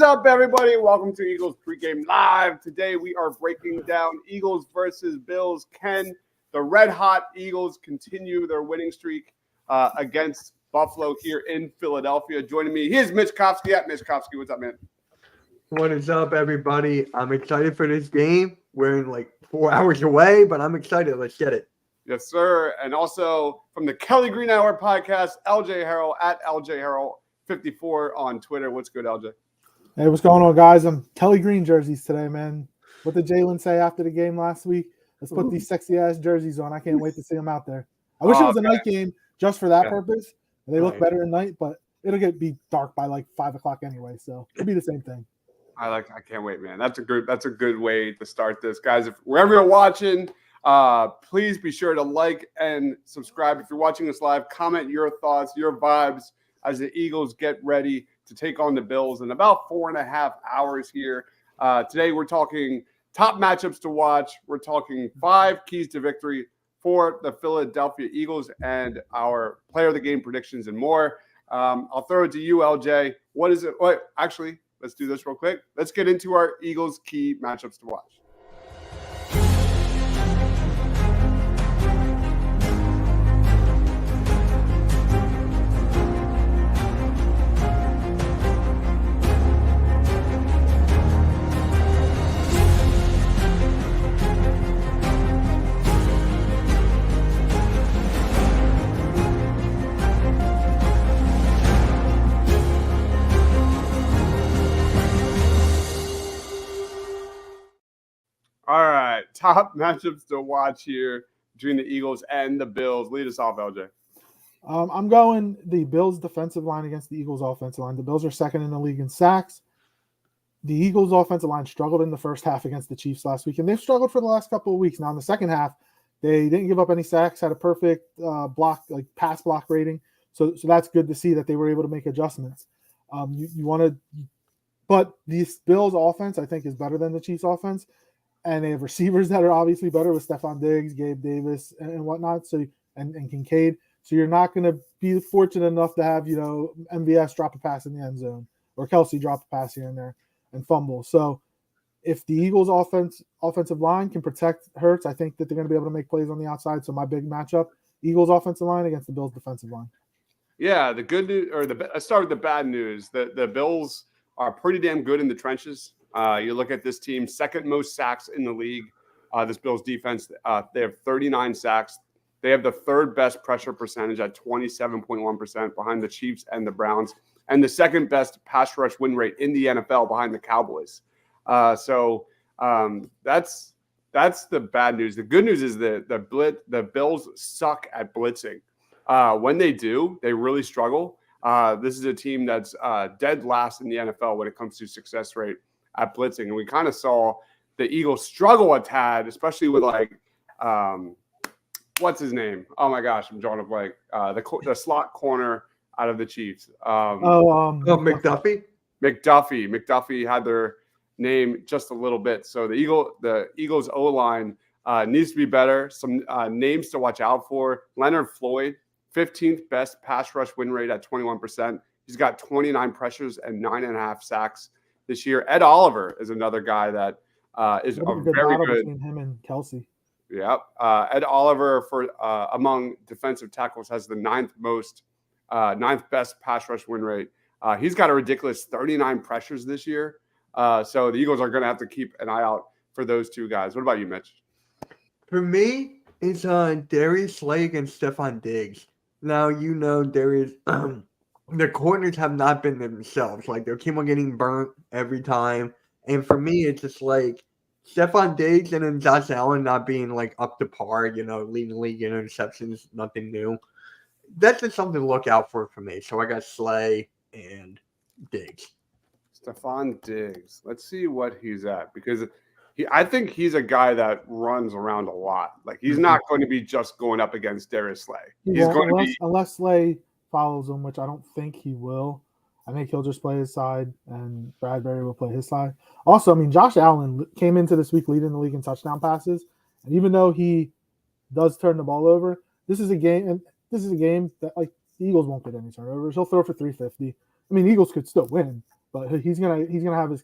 up, everybody? Welcome to Eagles Pregame Live. Today we are breaking down Eagles versus Bills. Can the red-hot Eagles continue their winning streak against Buffalo here in Philadelphia? Joining me, here's Mitch Kofsky at Mitch Kofsky. What's up, man? What is up, everybody? I'm excited for this game. We're in like 4 hours away, but I'm excited. Let's get it. Yes, sir. And also from the Kelly Green Hour podcast, LJ Harrell at LJ Harrell 54 on Twitter. What's good, LJ? Hey, what's going on, guys? I'm Kelly Green jerseys today, man. What did Jalen say after the game last week? Let's put these sexy-ass jerseys on. I can't wait to see them out there. I wish it was a night game just for that purpose. They look better at night, but it'll be dark by like 5 o'clock anyway, so it'll be the same thing. I can't wait, man. That's a good way to start this, guys. If wherever you're watching, please be sure to like and subscribe. If you're watching us live, comment your thoughts, your vibes as the Eagles get ready to take on the Bills in about 4.5 hours here. Today we're talking top matchups to watch. We're talking 5 keys to victory for the Philadelphia Eagles and our player of the game predictions and more. I'll throw it to you, LJ. What is it? Wait, actually, let's do this real quick. Let's get into our Eagles key matchups to watch. All right, top matchups to watch here between the Eagles and the Bills. Lead us off, LJ. I'm going the Bills' defensive line against the Eagles' offensive line. The Bills are second in the league in sacks. The Eagles' offensive line struggled in the first half against the Chiefs last week, and they've struggled for the last couple of weeks. Now, in the second half, they didn't give up any sacks, had a perfect pass block rating. So that's good to see that they were able to make adjustments. But this Bills' offense, I think, is better than the Chiefs' offense. And they have receivers that are obviously better with Stephon Diggs, Gabe Davis, and whatnot. So and Kincaid. So you're not going to be fortunate enough to have MVS drop a pass in the end zone or Kelsey drop a pass here and there and fumble. So if the Eagles' offensive line can protect Hurts, I think that they're going to be able to make plays on the outside. So my big matchup: Eagles' offensive line against the Bills' defensive line. Yeah, the good news, let's start with the bad news. The Bills are pretty damn good in the trenches. You look at this team, second most sacks in the league. This Bills defense, they have 39 sacks. They have the third best pressure percentage at 27.1% behind the Chiefs and the Browns, and the second best pass rush win rate in the NFL behind the Cowboys. So that's the bad news. The good news is the Bills suck at blitzing. When they do, they really struggle. This is a team that's dead last in the NFL when it comes to success rate at blitzing. And we kind of saw the Eagles struggle a tad, especially with what's his name? Oh my gosh, I'm drawing a blank. The slot corner out of the Chiefs. McDuffie? McDuffie had their name just a little bit. So the Eagles O-line needs to be better. Some names to watch out for. Leonard Floyd, 15th best pass rush win rate at 21%. He's got 29 pressures and 9.5 sacks this year. Ed Oliver is another guy that is a very good between him and Kelsey. Yep. Ed Oliver for among defensive tackles has the ninth best pass rush win rate. He's got a ridiculous 39 pressures this year. So the Eagles are going to have to keep an eye out for those two guys. What about you, Mitch? For me, it's Darius Slay against Stephon Diggs. Now, Darius the corners have not been themselves. Like, they keep on getting burnt every time. And for me, it's just like Stephon Diggs and then Josh Allen not being up to par, leading the league in interceptions, nothing new. That's just something to look out for me. So I got Slay and Diggs. Stephon Diggs. Let's see what he's at, because I think he's a guy that runs around a lot. Like, he's not going to be just going up against Darius Slay. Unless Slay follows him, which I don't think he will. I think he'll just play his side, and Bradbury will play his side. Also, Josh Allen came into this week leading the league in touchdown passes, and even though he does turn the ball over, this is a game that the Eagles won't get any turnovers. He'll throw for 350. Eagles could still win, but he's gonna have his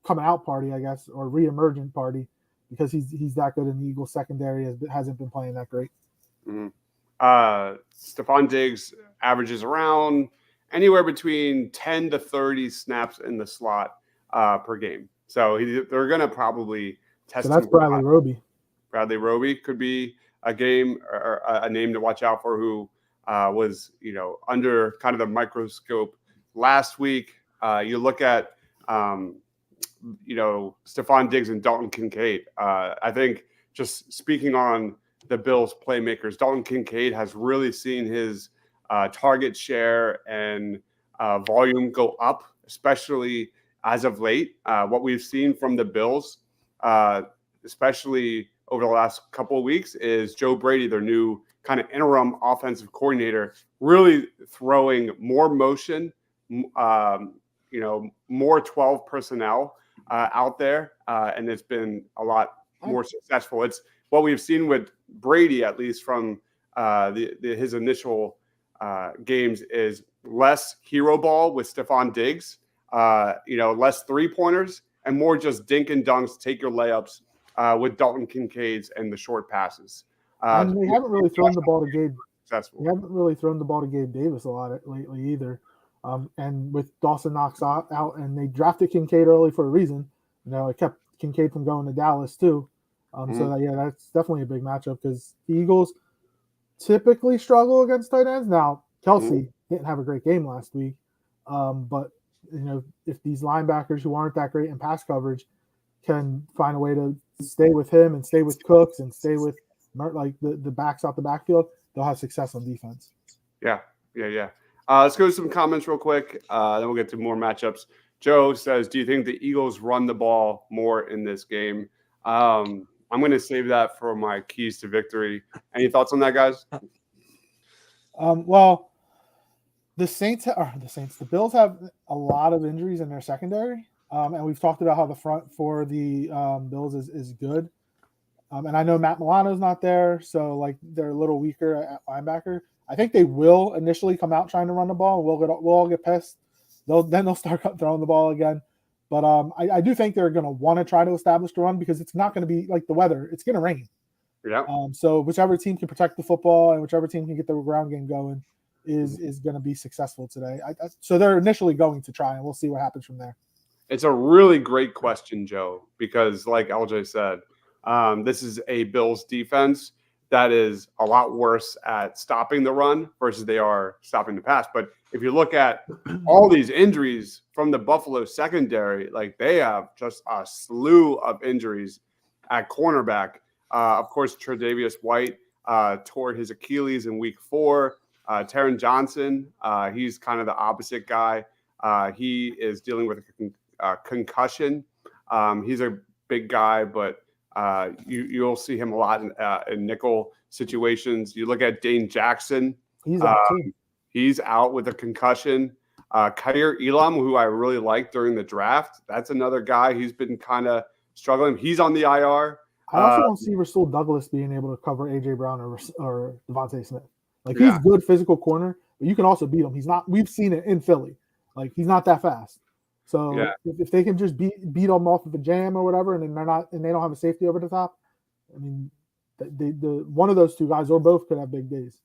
coming out party, I guess, or reemergent party, because he's that good in the Eagles secondary. Hasn't been playing that great. Mm-hmm. Stephon Diggs averages around anywhere between 10 to 30 snaps in the slot per game. So they're going to probably test him. So that's Bradley Roby. Bradley Roby could be a game or a name to watch out for, who was, under kind of the microscope last week. You look at, Stephon Diggs and Dalton Kincaid. I think, just speaking on the Bills playmakers, Dalton Kincaid has really seen his target share and volume go up, especially as of late. What we've seen from the Bills, especially over the last couple of weeks, is Joe Brady, their new kind of interim offensive coordinator, really throwing more motion, more 12 personnel out there, and it's been a lot more successful. It's what we've seen with Brady, at least from his initial games, is less hero ball with Stephon Diggs, less 3-pointers, and more just dink and dunks, take your layups with Dalton Kincaid's and the short passes. And they haven't really thrown the ball to Gabe. Successful. They haven't really thrown the ball to Gabe Davis a lot lately either. And with Dawson Knox out, and they drafted Kincaid early for a reason. It kept Kincaid from going to Dallas too. So that's definitely a big matchup, because the Eagles typically struggle against tight ends. Now, Kelsey didn't have a great game last week, but if these linebackers who aren't that great in pass coverage can find a way to stay with him and stay with Cooks and stay with the backs out the backfield, they'll have success on defense. Yeah. Let's go to some comments real quick. Then we'll get to more matchups. Joe says, do you think the Eagles run the ball more in this game? I'm going to save that for my keys to victory. Any thoughts on that, guys? Well, the Bills have a lot of injuries in their secondary. And we've talked about how the front for the Bills is good. And I know Matt Milano's not there, so they're a little weaker at linebacker. I think they will initially come out trying to run the ball. We'll all get pissed. They'll start throwing the ball again. But I do think they're going to want to try to establish the run, because it's not going to be like the weather. It's going to rain. Yeah. So whichever team can protect the football and whichever team can get the ground game going is going to be successful today. So they're initially going to try, and we'll see what happens from there. It's a really great question, Joe, because like LJ said, this is a Bills defense that is a lot worse at stopping the run versus they are stopping the pass. But if you look at all these injuries from the Buffalo secondary, they have just a slew of injuries at cornerback. Of course, Tre'Davious White tore his Achilles in week 4. Taron Johnson, he's kind of the opposite guy. He is dealing with a concussion. He's a big guy, but you'll see him a lot in nickel situations. You look at Dane Jackson. He's out too. He's out with a concussion. Khair Elam, who I really liked during the draft, that's another guy. He's been kind of struggling. He's on the IR. I also don't see Rasul Douglas being able to cover A.J. Brown or Devontae Smith. He's good physical corner, but you can also beat him. He's not. We've seen it in Philly. He's not that fast. So if they can just beat them off of a jam or whatever, and they don't have a safety over the top, I mean, the one of those two guys or both could have big days.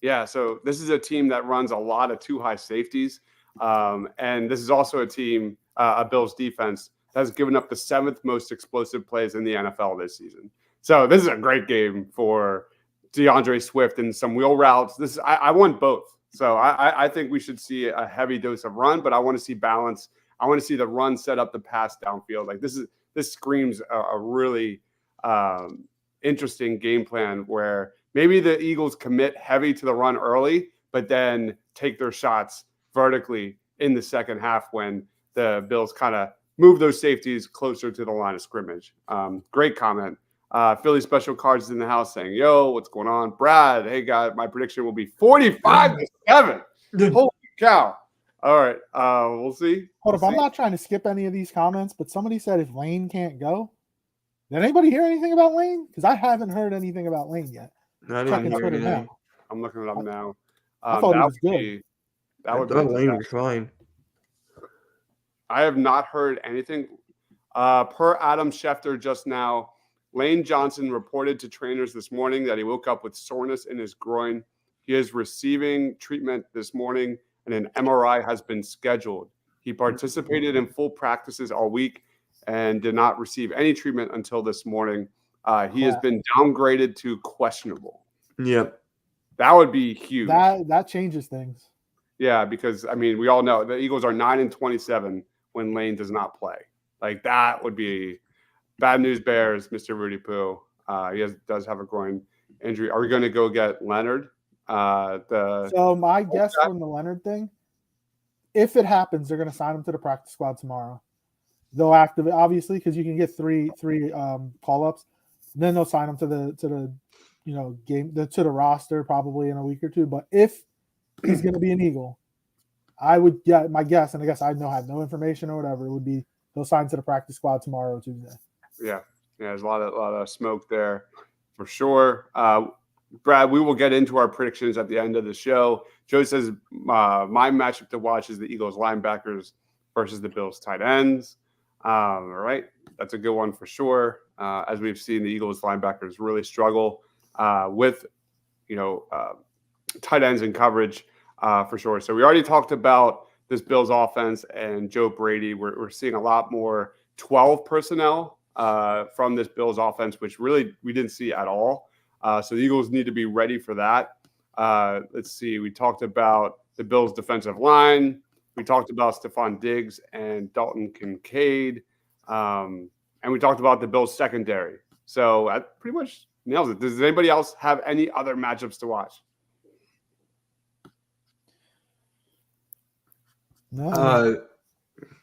Yeah. So this is a team that runs a lot of too high safeties, and this is also a team, a Bills defense, that has given up the 7th most explosive plays in the NFL this season. So this is a great game for DeAndre Swift and some wheel routes. I want both. So I think we should see a heavy dose of run, but I want to see balance. I want to see the run set up the pass downfield. This screams a really interesting game plan where maybe the Eagles commit heavy to the run early, but then take their shots vertically in the second half when the Bills kind of move those safeties closer to the line of scrimmage. Great comment. Philly Special Cards is in the house saying, yo, what's going on? Brad, hey, guys, my prediction will be 45-7. Holy cow. All right, we'll see. I'm not trying to skip any of these comments, but somebody said if Lane can't go. Did anybody hear anything about Lane? Because I haven't heard anything about Lane yet. Checking Twitter now. I'm looking it up now. I thought he was good. That would be Lane was fine. I have not heard anything. Per Adam Schefter just now, Lane Johnson reported to trainers this morning that he woke up with soreness in his groin. He is receiving treatment this morning, and an MRI has been scheduled. He participated in full practices all week and did not receive any treatment until this morning. He has been downgraded to questionable. Yep. That would be huge. That changes things. Yeah, because I mean, we all know the Eagles are 9-27 when Lane does not play. Like that would be bad news. Bears, Mr. Rudy Poo. Does have a groin injury. Are we going to go get Leonard? So my guess from the Leonard thing, if it happens, they're going to sign him to the practice squad tomorrow. They'll activate obviously because you can get three call ups. Then they'll sign him to the to the roster probably in a week or two. But if he's going to be an Eagle, I would get my guess, and I guess I have no information or whatever. It would be they'll sign to the practice squad tomorrow, Tuesday. Yeah. There's a lot of smoke there for sure. Brad, we will get into our predictions at the end of the show. Joe says my matchup to watch is the Eagles linebackers versus the Bills tight ends. All right, that's a good one for sure. As we've seen, the Eagles linebackers really struggle with tight ends in coverage for sure. So we already talked about this Bills offense and Joe Brady. We're seeing a lot more 12 personnel from this Bills offense, which really we didn't see at all. So the Eagles need to be ready for that. Let's see. We talked about the Bills defensive line. We talked about Stephon Diggs and Dalton Kincaid. And we talked about the Bills secondary. So that pretty much nails it. Does anybody else have any other matchups to watch? No.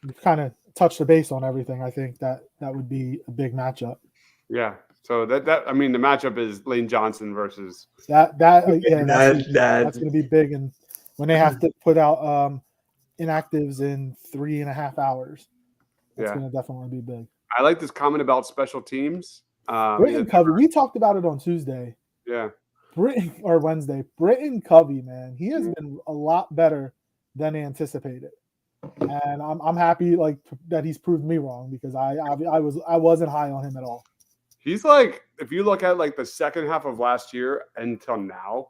You've kind of touched the base on everything. I think that would be a big matchup. Yeah. So the matchup is Lane Johnson versus that's going to be big, and when they have to put out inactives in 3.5 hours, that's going to definitely be big. I like this comment about special teams. Britton Covey, we talked about it on Tuesday. Yeah. Wednesday. Britton Covey, man, he has been a lot better than anticipated. And I'm happy that he's proved me wrong because I wasn't high on him at all. He's like, if you look at the second half of last year until now,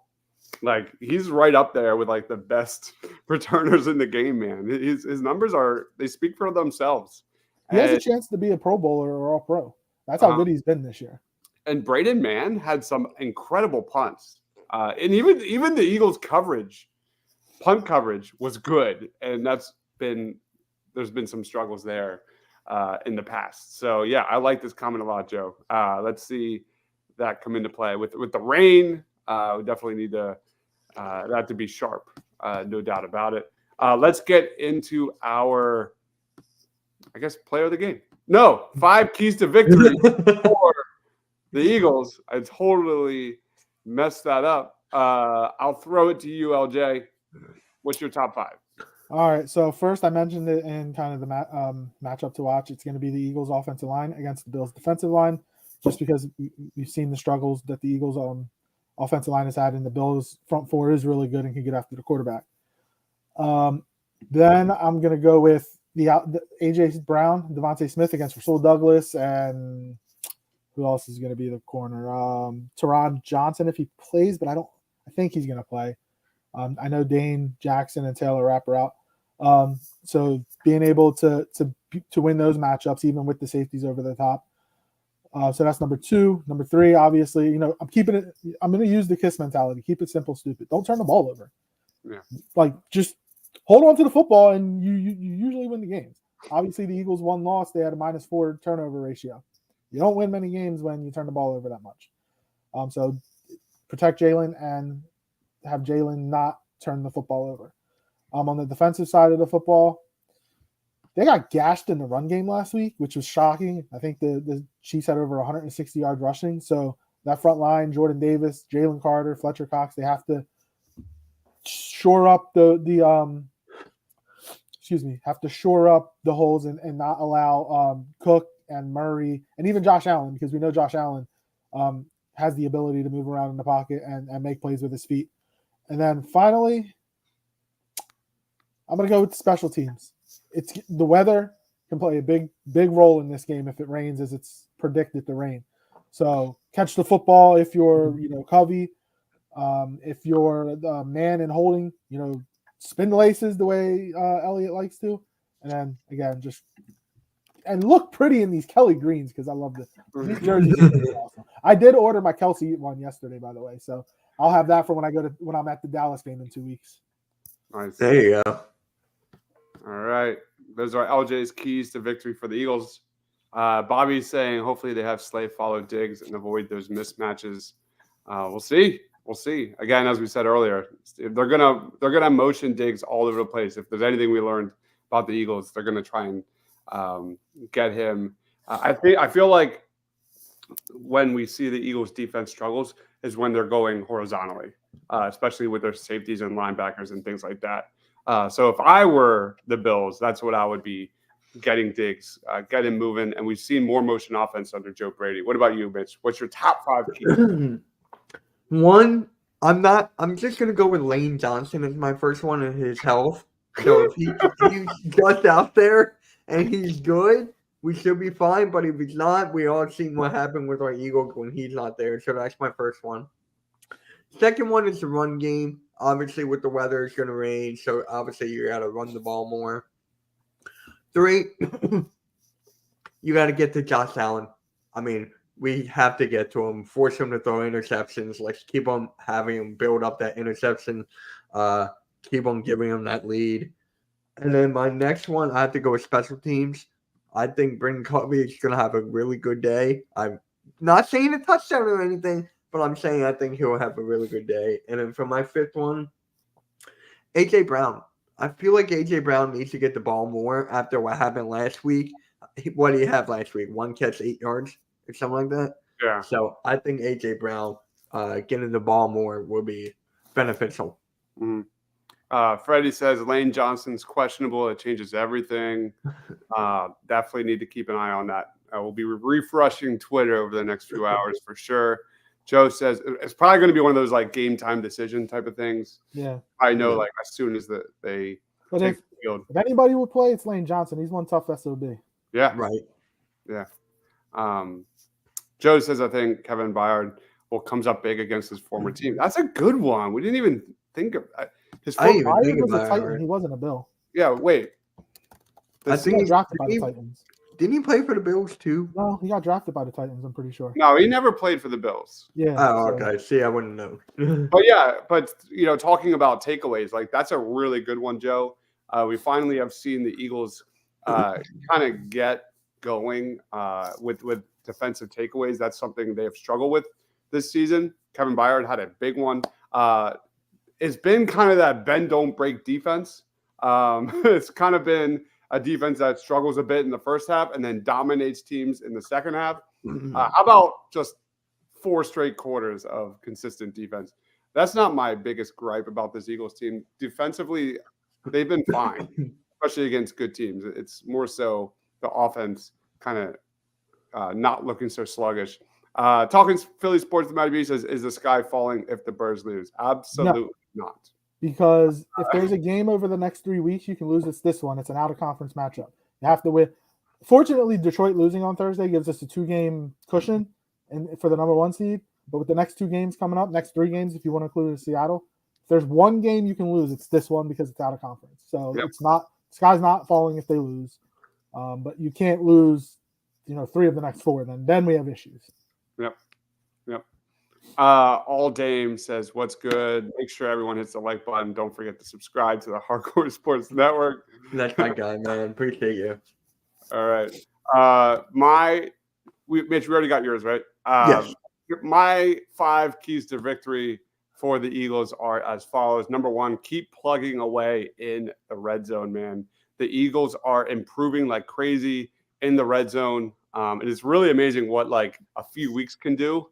he's right up there with the best returners in the game, man. His numbers they speak for themselves. He has a chance to be a Pro Bowler or All Pro. That's how good he's been this year. And Braden Mann had some incredible punts. And even the Eagles punt coverage was good. And there's been some struggles there in the past. So yeah, I like this comment a lot, Joe. Let's see that come into play with the rain. We definitely need that to be sharp. No doubt about it. Let's get into our, I guess, player of the game. No, 5 keys to victory for the Eagles. I totally messed that up. I'll throw it to you, LJ. What's your top 5? All right. So first, I mentioned it in kind of the matchup to watch. It's going to be the Eagles' offensive line against the Bills' defensive line, just because we've seen the struggles that the Eagles' offensive line has had, and the Bills' front four is really good and can get after the quarterback. Then I'm going to go with the A.J. Brown, Devontae Smith against Rasul Douglas, and who else is going to be the corner? Teron Johnson if he plays, but I think he's going to play. I know Dane Jackson and Taylor Rapper out. So being able to win those matchups, even with the safeties over the top. So that's number 2. Number 3, obviously, I'm going to use the KISS mentality. Keep it simple, stupid. Don't turn the ball over. Yeah. Just hold on to the football, and you usually win the games. Obviously, the Eagles won loss. They had a -4 turnover ratio. You don't win many games when you turn the ball over that much. So protect Jalen and have Jalen not turn the football over. On the defensive side of the football, they got gashed in the run game last week, which was shocking. I think the Chiefs had over 160 yards rushing. So that front line, Jordan Davis, Jalen Carter, Fletcher Cox, they have to shore up the holes and not allow Cook and Murray and even Josh Allen, because we know Josh Allen has the ability to move around in the pocket and make plays with his feet. And then finally, I'm going to go with special teams. it's the weather can play a big role in this game if it rains as it's predicted to rain. So catch the football if you're Covey. If you're the man in holding, spin the laces the way Elliott likes to, and then again and look pretty in these Kelly greens because I love this. These jerseys are pretty awesome. I did order my Kelsey one yesterday, by the way, so I'll have that for when I'm at the Dallas game in 2 weeks. Nice. There you go. All right. Those are LJ's keys to victory for the Eagles. Bobby's saying hopefully they have Slay follow Diggs and avoid those mismatches. We'll see. We'll see. Again, as we said earlier, they're gonna motion Diggs all over the place. If there's anything we learned about the Eagles, they're gonna try and get him. I feel like when we see the Eagles defense struggles is when they're going horizontally, especially with their safeties and linebackers and things like that. So if I were the Bills, that's what I would be getting Diggs, get him moving. And we've seen more motion offense under Joe Brady. What about you, Mitch? What's your top 5 keys? One, I'm just gonna go with Lane Johnson as my first one in his health. So if he's just out there and he's good, we should be fine. But if he's not, we all seen what happened with our Eagles when he's not there. So that's my first one. Second one is the run game. Obviously, with the weather, it's gonna rain, so obviously you gotta run the ball more. 3, you gotta get to Josh Allen. I mean, we have to get to him, force him to throw interceptions. Let's keep on having him build up that interception. Keep on giving him that lead. And then my next one, I have to go with special teams. I think Brendan Covey is going to have a really good day. I'm not saying a touchdown or anything, but I'm saying I think he'll have a really good day. And then for my 5th one, A.J. Brown. I feel like A.J. Brown needs to get the ball more after what happened last week. What did he have last week? 1 catch, 8 yards? Or something like that. Yeah. So I think A.J. Brown getting the ball more will be beneficial. Freddie says Lane Johnson's questionable. It changes everything. Definitely need to keep an eye on that. We'll be refreshing Twitter over the next few hours for sure. Joe says it's probably going to be one of those like game time decision type of things. Yeah. I know like as soon as they But take the field. if anybody would play, it's Lane Johnson. He's one tough SOB. Yeah. Right. Yeah. Joe says, I think Kevin Byard comes up big against his former team. That's a good one. We didn't even think of his former Byard was a Titan. He wasn't a Bill. Yeah, wait. I think he got drafted by the Titans. Didn't he play for the Bills too? No, he got drafted by the Titans, I'm pretty sure. No, he never played for the Bills. Yeah. Oh, okay. See, I wouldn't know. but talking about takeaways, like that's a really good one, Joe. We finally have seen the Eagles kind of get going with defensive takeaways. That's something they have struggled with this season. Kevin Byard had a big one. It's been kind of that bend don't break defense. It's kind of been a defense that struggles a bit in the first half and then dominates teams in the second half. How about just 4 straight quarters of consistent defense? That's not my biggest gripe about this Eagles team. Defensively, they've been fine, especially against good teams. It's more so the offense kind of not looking so sluggish. Talking Philly sports, the Matty B says, is the sky falling if the Birds lose? Absolutely not. Because if there's a game over the next 3 weeks, you can lose. It's this one. It's an out-of-conference matchup. You have to win. Fortunately, Detroit losing on Thursday gives us a 2-game cushion for the number 1 seed. But with the next 2 games coming up, next 3 games, if you want to include Seattle, if there's 1 game you can lose, it's this one because it's out of conference. So It's not – sky's not falling if they lose. But you can't lose, 3 of the next 4. Then we have issues. Yep. All Dame says, what's good? Make sure everyone hits the like button. Don't forget to subscribe to the Hardcore Sports Network. That's my guy, man. Appreciate you. All right. Mitch, we already got yours, right? Yes. My 5 keys to victory for the Eagles are as follows. Number 1, keep plugging away in the red zone, man. The Eagles are improving like crazy in the red zone. It is really amazing what like a few weeks can do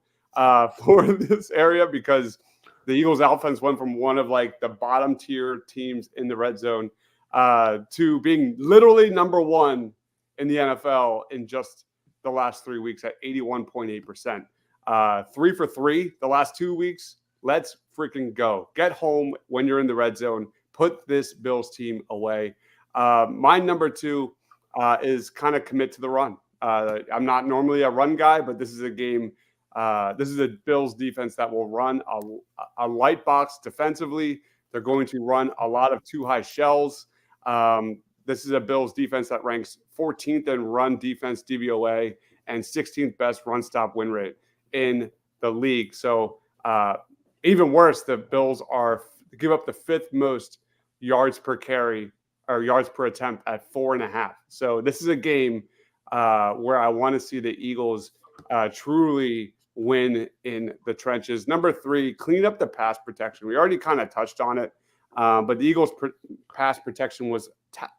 for this area, because the Eagles offense went from one of like the bottom tier teams in the red zone to being literally number 1 in the NFL in just the last 3 weeks at 81.8%. 3 for 3 the last 2 weeks. Let's freaking go. Get home when you're in the red zone. Put this Bills team away. My number 2 is kind of commit to the run. I'm not normally a run guy, but this is a game. This is a Bills defense that will run a light box defensively. They're going to run a lot of too high shells. This is a Bills defense that ranks 14th in run defense DVOA and 16th best run stop win rate in the league. So even worse, the Bills give up the 5th most yards per carry or yards per attempt at 4.5. So this is a game where I want to see the Eagles truly win in the trenches. Number 3, clean up the pass protection. We already kind of touched on it, but the Eagles' pass protection was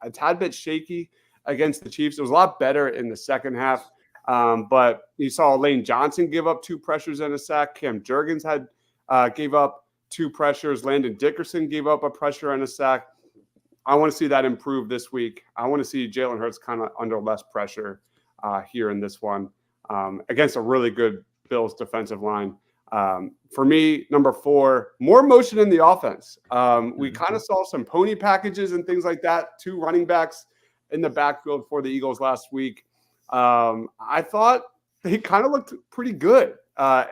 a tad bit shaky against the Chiefs. It was a lot better in the second half, but you saw Lane Johnson give up 2 pressures and a sack. Cam Jurgens gave up 2 pressures. Landon Dickerson gave up a pressure and a sack. I want to see that improve this week. I want to see Jalen Hurts kind of under less pressure here in this one against a really good Bills defensive line. For me, number 4, more motion in the offense. We kind of saw some pony packages and things like that. 2 running backs in the backfield for the Eagles last week. I thought they kind of looked pretty good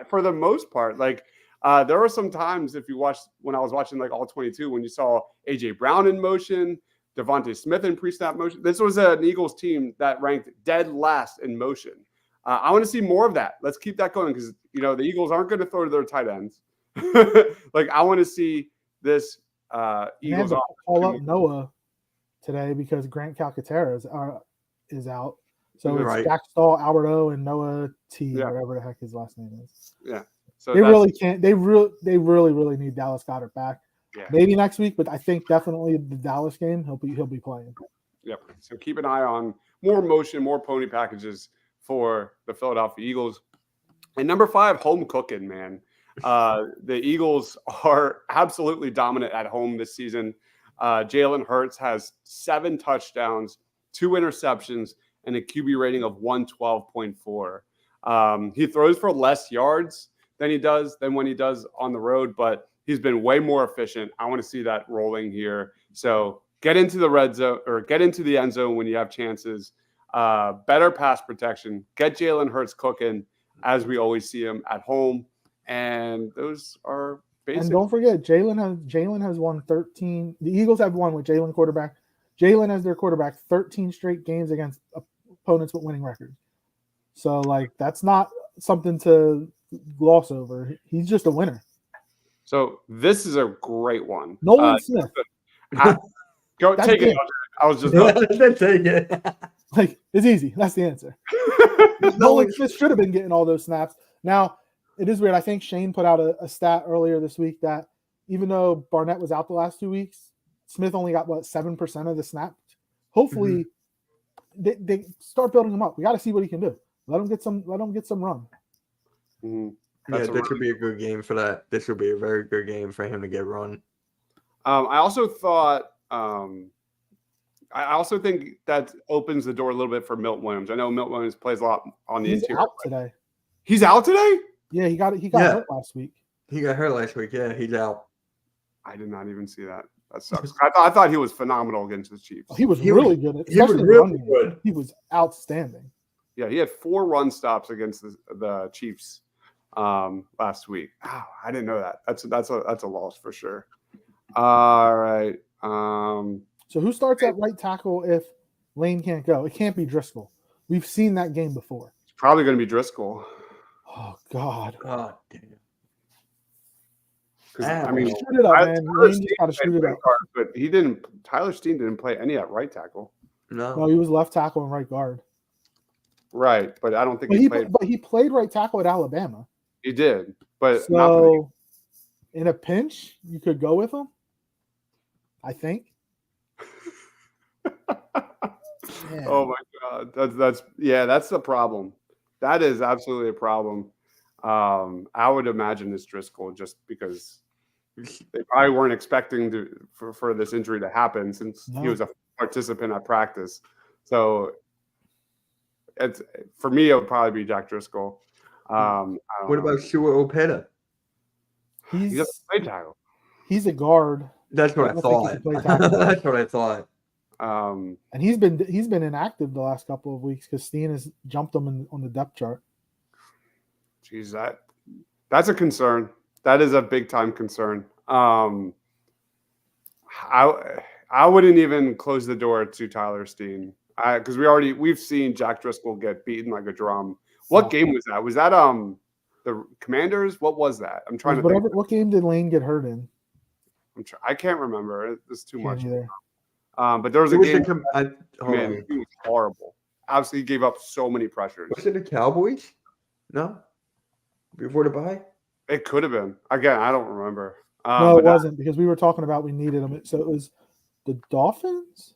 for the most part. Like there were some times if you watched when I was watching like all 22 when you saw AJ Brown in motion, Devontae Smith in pre-snap motion. This was an Eagles team that ranked dead last in motion. I want to see more of that. Let's keep that going because, the Eagles aren't going to throw to their tight ends. Like, I want to see this Eagles call up Noah today because Grant Calcaterra is out. So it's Jack Stahl, Albert O, and Noah T, whatever the heck his last name is. Yeah. So they really can't. They really need Dallas Goedert back. Yeah. Maybe next week, but I think definitely the Dallas game he'll be playing. Yep. So keep an eye on more motion, more pony packages for the Philadelphia Eagles. And number 5, home cooking, man. The Eagles are absolutely dominant at home this season. Jalen Hurts has 7 touchdowns, 2 interceptions, and a QB rating of 112.4. He throws for less yards than when he does on the road, but he's been way more efficient. I want to see that rolling here. So get into the red zone or get into the end zone when you have chances. Better pass protection. Get Jalen Hurts cooking as we always see him at home. And those are basic. And don't forget, Jalen has won 13. The Eagles have won with Jalen quarterback. Jalen as their quarterback 13 straight games against opponents with winning records. So, that's not something to gloss over. He's just a winner. So this is a great one. Nolan Smith. Go take it. I was just take it. It's easy. That's the answer. Nolan Smith should have been getting all those snaps. Now, it is weird. I think Shane put out a stat earlier this week that even though Barnett was out the last 2 weeks, Smith only got 7% of the snaps. Hopefully, they start building him up. We got to see what he can do. Let him get some run. Mm-hmm. This would be a good game for that. This would be a very good game for him to get run. I also thought. I also think that opens the door a little bit for Milton Williams. I know Milton Williams plays a lot on the interior. He's out today. He's out today? Yeah, he got hurt last week. He got hurt last week. Yeah, he's out. I did not even see that. That sucks. I thought he was phenomenal against the Chiefs. He was really good. He was really good. He was outstanding. Yeah, he had 4 run stops against the Chiefs last week. Oh, I didn't know that. That's a loss for sure. All right. So who starts at right tackle if Lane can't go? It can't be Driscoll. We've seen that game before. It's probably going to be Driscoll. Oh God. Oh damn. I mean, shoot it up, man. Lane just got to shoot it up. But he didn't. Tyler Steen didn't play any at right tackle. No, he was left tackle and right guard. Right, but I don't think he played. But he played right tackle at Alabama. He did, but so in a pinch, you could go with him. I think. Oh my God, that's the problem. That is absolutely a problem. I would imagine it's Driscoll just because they probably weren't expecting for this injury to happen since he was a participant at practice. So for me, it would probably be Jack Driscoll. What about Stuart Opeta? He's a play tackle. He's a guard. That's what I thought. That's what I thought. And he's been inactive the last couple of weeks because Steen has jumped him on the depth chart. Geez, that's a concern. That is a big time concern. I wouldn't even close the door to Tyler Steen because we've seen Jack Driscoll get beaten like a drum. What game was that? Was that the Commanders? What was that? I'm trying to think. What game did Lane get hurt in? I can't remember. It's too much. Either. But there was a game. Man, he was horrible. Absolutely gave up so many pressures. Was it the Cowboys? No, before the bye. It could have been. Again, I don't remember. No, it wasn't because we were talking about we needed him. So it was the Dolphins.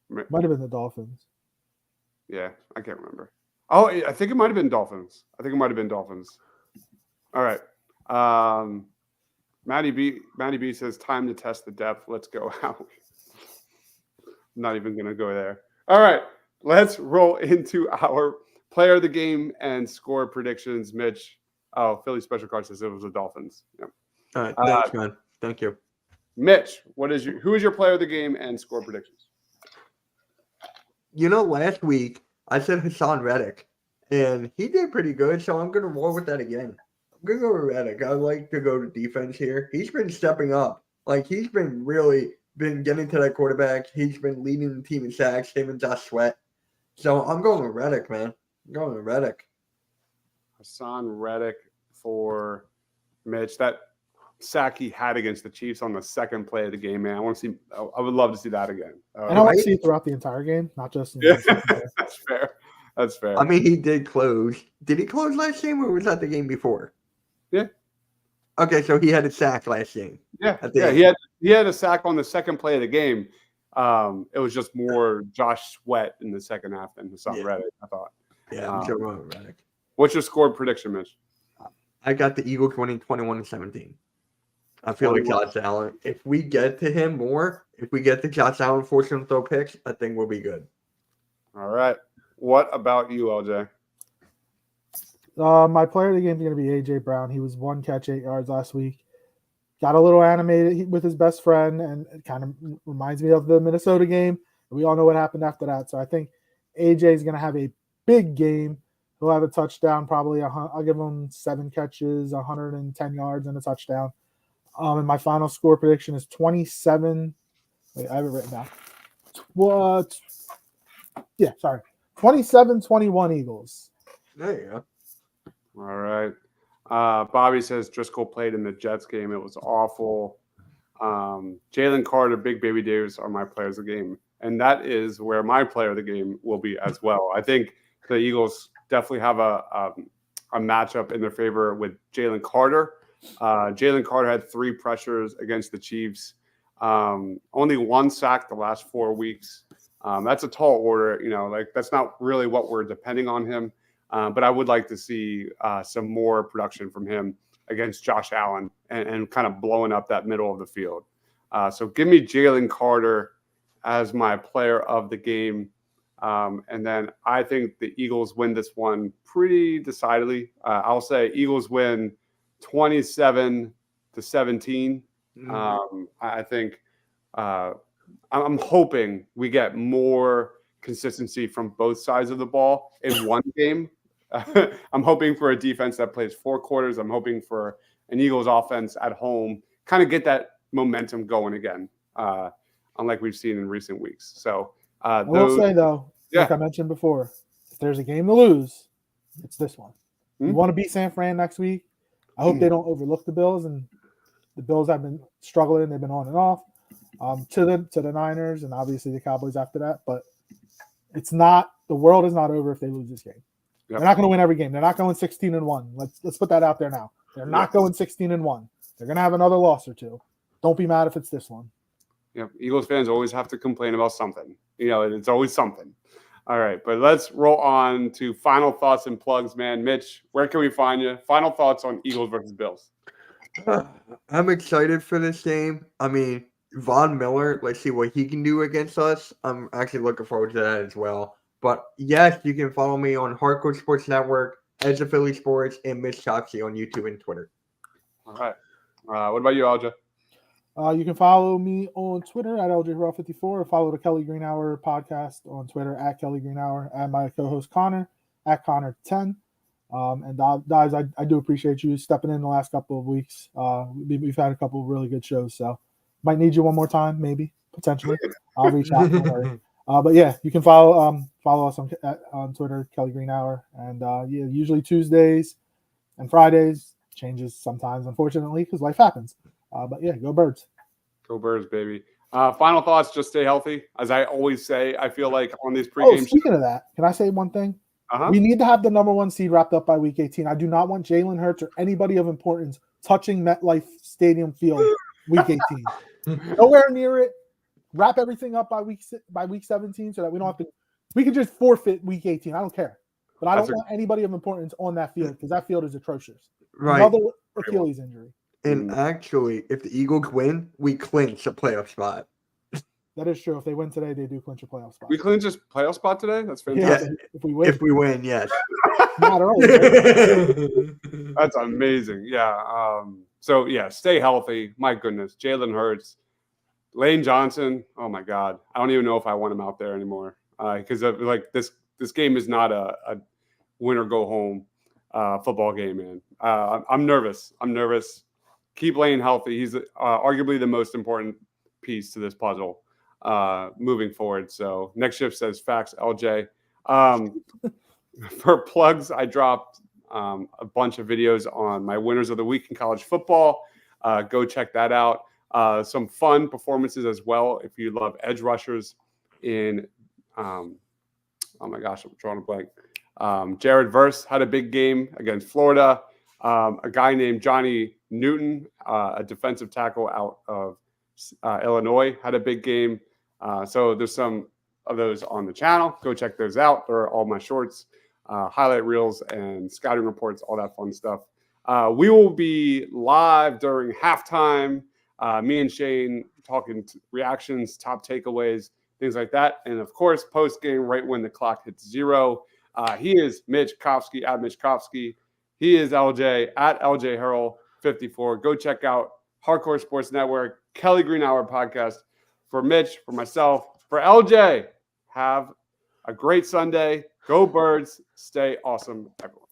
Might have been the Dolphins. Yeah, I can't remember. Oh, I think it might have been Dolphins. All right. Matty B says time to test the depth. Let's go out. I'm not even going to go there. All right. Let's roll into our player of the game and score predictions. Mitch. Oh, Philly special card says it was the Dolphins. Yeah. All right. Thanks, man. Thank you. Mitch, who is your player of the game and score predictions? Last week I said Hassan Reddick, and he did pretty good, so I'm going to roll with that again. I'm going to go with Reddick. I like to go to defense here. He's been stepping up. Like, he's been getting to that quarterback. He's been leading the team in sacks, him and Josh Sweat. So I'm going with Reddick, man. I'm going with Reddick. Hassan Reddick for Mitch. That sack he had against the Chiefs on the second play of the game, man. I would love to see that again. And I want to see it throughout the entire game, not just. That's fair. That's fair. I mean, he did close. Did he close last game, or was that the game before? Yeah. Okay, so he had a sack last game. Yeah. He had a sack on the second play of the game. It was just more Josh Sweat in the second half than Hassan Reddick, I thought. Yeah, I'm sure going with Reddick. What's your score prediction, Mitch? I got the Eagles winning 21-17. I feel like Josh Allen. If we get to him more, if we get to Josh Allen forcing him to throw picks, I think we'll be good. All right. What about you, LJ? My player of the game is going to be A.J. Brown. He was 1 catch, 8 yards last week. Got a little animated with his best friend, and it kind of reminds me of the Minnesota game. We all know what happened after that. So I think A.J. is going to have a big game. He'll have a touchdown, probably. I'll give him 7 catches, 110 yards, and a touchdown. And my final score prediction is 27. Wait, I have it written down. What? Yeah, sorry. 27-21 Eagles. There you go. All right. Bobby says Driscoll played in the Jets game. It was awful. Jalen Carter, Big Baby Davis are my players of the game. And that is where my player of the game will be as well. I think the Eagles definitely have a matchup in their favor with Jalen Carter. Jalen Carter had 3 pressures against the Chiefs. Only 1 sack the last 4 weeks. That's a tall order. That's not really what we're depending on him. But I would like to see some more production from him against Josh Allen and kind of blowing up that middle of the field. So give me Jalen Carter as my player of the game. And then I think the Eagles win this one pretty decidedly. I'll say Eagles win 27-17. I think I'm hoping we get more consistency from both sides of the ball in one game. I'm hoping for a defense that plays 4 quarters. I'm hoping for an Eagles offense at home, kind of get that momentum going again, unlike we've seen in recent weeks. So I will say, though, like I mentioned before, if there's a game to lose, it's this one. You want to beat San Fran next week. I hope they don't overlook the Bills, and the Bills have been struggling. They've been on and off to the Niners and obviously the Cowboys after that. But it's not – the world is not over if they lose this game. Yep. They're not going to win every game. They're not going 16-1. Let's put that out there now. They're not going 16-1. They're going to have another loss or 2. Don't be mad if it's this one. Yep. Eagles fans always have to complain about something. It's always something. All right, but let's roll on to final thoughts and plugs, man. Mitch, where can we find you? Final thoughts on Eagles versus Bills. I'm excited for this game. I mean, Von Miller, let's see what he can do against us. I'm actually looking forward to that as well. But yes, you can follow me on Hardcore Sports Network, Edge of Philly Sports, and Mitch Choxy on YouTube and Twitter. All right. What about you, Alja? You can follow me on Twitter at LJRaw54 or follow the Kelly Green Hour podcast on Twitter at Kelly Green Hour and my co-host Connor at Connor10. And guys, I do appreciate you stepping in the last couple of weeks. We've had a couple of really good shows, so might need you one more time, maybe, potentially. I'll reach out. Don't worry. But yeah, you can follow us on Twitter, Kelly Green Hour, and yeah, usually Tuesdays and Fridays. Changes sometimes, unfortunately, because life happens. But yeah, go Birds. Go Birds, baby. Final thoughts, just stay healthy. As I always say, I feel like on these pregame speaking of that, can I say one thing? Uh-huh. We need to have the number 1 seed wrapped up by week 18. I do not want Jalen Hurts or anybody of importance touching MetLife Stadium field week 18. Nowhere near it. Wrap everything up by week 17 so that we don't have to. We can just forfeit week 18. I don't care. But I don't want anybody of importance on that field because that field is atrocious. Right. Another Achilles injury. And actually, if the Eagles win, we clinch a playoff spot. That is true. If they win today, they do clinch a playoff spot. We clinch a playoff spot today? That's fantastic. Yeah, if we win, yes. Not early, right? That's amazing. Yeah. So, yeah, stay healthy. My goodness. Jalen Hurts. Lane Johnson. Oh, my God. I don't even know if I want him out there anymore. Because like this game is not a win or go home football game, man. I'm nervous. Keep Lane healthy. He's arguably the most important piece to this puzzle moving forward. So next shift says facts, LJ. For plugs, I dropped a bunch of videos on my winners of the week in college football. Go check that out. Some fun performances as well. If you love edge rushers in, oh my gosh, I'm drawing a blank. Jared Verse had a big game against Florida. A guy named Johnny Newton, a defensive tackle out of Illinois, had a big game. So there's some of those on the channel. Go check those out. They're all my shorts, highlight reels, and scouting reports, all that fun stuff. We will be live during halftime. Me and Shane talking reactions, top takeaways, things like that. And, of course, post-game right when the clock hits 0. He is Mitch Kofsky at Mitch Kofsky. He is LJ at LJ Hurl 54. Go check out Hardcore Sports Network, Kelly Green Hour podcast. For Mitch, for myself, for LJ, have a great Sunday. Go Birds. Stay awesome, everyone.